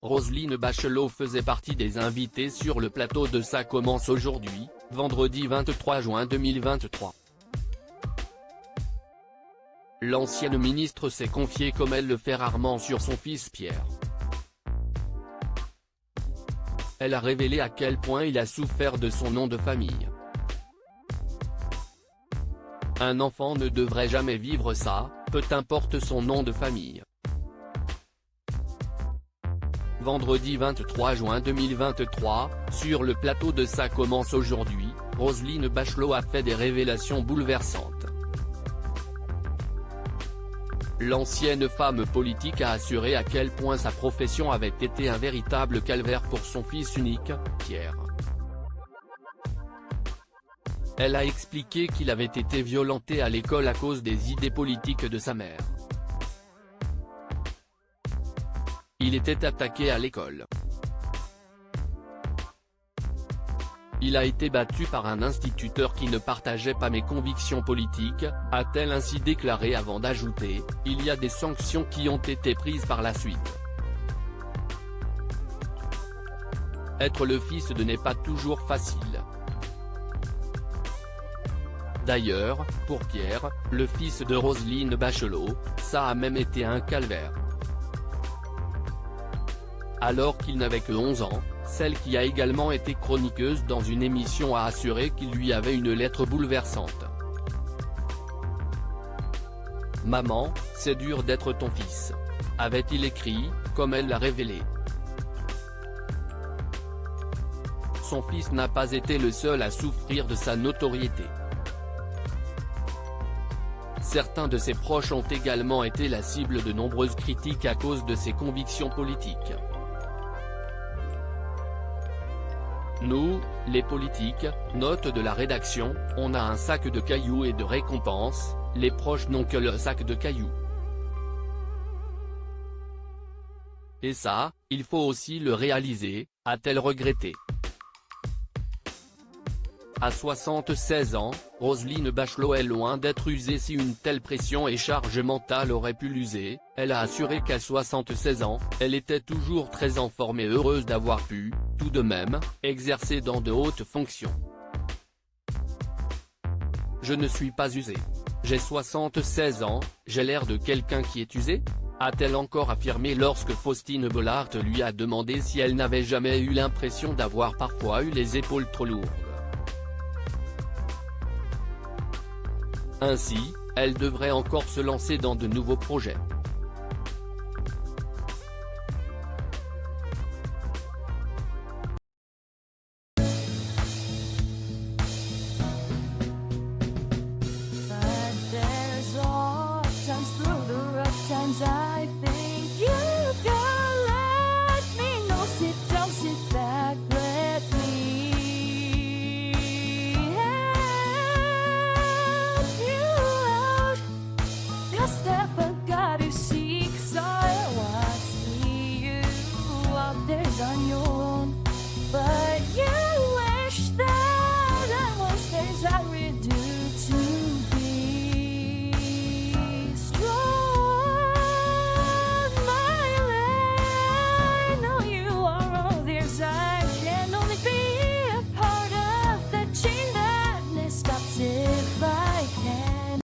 Roselyne Bachelot faisait partie des invités sur le plateau de Ça commence aujourd'hui, vendredi 23 juin 2023. L'ancienne ministre s'est confiée comme elle le fait rarement sur son fils Pierre. Elle a révélé à quel point il a souffert de son nom de famille. Un enfant ne devrait jamais vivre ça, peu importe son nom de famille. Vendredi 23 juin 2023, sur le plateau de Ça commence aujourd'hui, Roselyne Bachelot a fait des révélations bouleversantes. L'ancienne femme politique a assuré à quel point sa profession avait été un véritable calvaire pour son fils unique, Pierre. Elle a expliqué qu'il avait été violenté à l'école à cause des idées politiques de sa mère. Il était attaqué à l'école. Il a été battu par un instituteur qui ne partageait pas mes convictions politiques, a-t-elle ainsi déclaré avant d'ajouter, il y a des sanctions qui ont été prises par la suite. Être le fils de n'est pas toujours facile. D'ailleurs, pour Pierre, le fils de Roselyne Bachelot, ça a même été un calvaire. Alors qu'il n'avait que 11 ans, celle qui a également été chroniqueuse dans une émission a assuré qu'il lui avait une lettre bouleversante. « Maman, c'est dur d'être ton fils », avait-il écrit, comme elle l'a révélé. Son fils n'a pas été le seul à souffrir de sa notoriété. Certains de ses proches ont également été la cible de nombreuses critiques à cause de ses convictions politiques. Nous, les politiques, note de la rédaction, on a un sac de cailloux et de récompenses, les proches n'ont que le sac de cailloux. Et ça, il faut aussi le réaliser, a-t-elle regretté. À 76 ans, Roselyne Bachelot est loin d'être usée si une telle pression et charge mentale aurait pu l'user, elle a assuré qu'à 76 ans, elle était toujours très en forme et heureuse d'avoir pu, tout de même, exercer dans de hautes fonctions. Je ne suis pas usée. J'ai 76 ans, j'ai l'air de quelqu'un qui est usé ? A-t-elle encore affirmé lorsque Faustine Bollaert lui a demandé si elle n'avait jamais eu l'impression d'avoir parfois eu les épaules trop lourdes. Ainsi, elle devrait encore se lancer dans de nouveaux projets.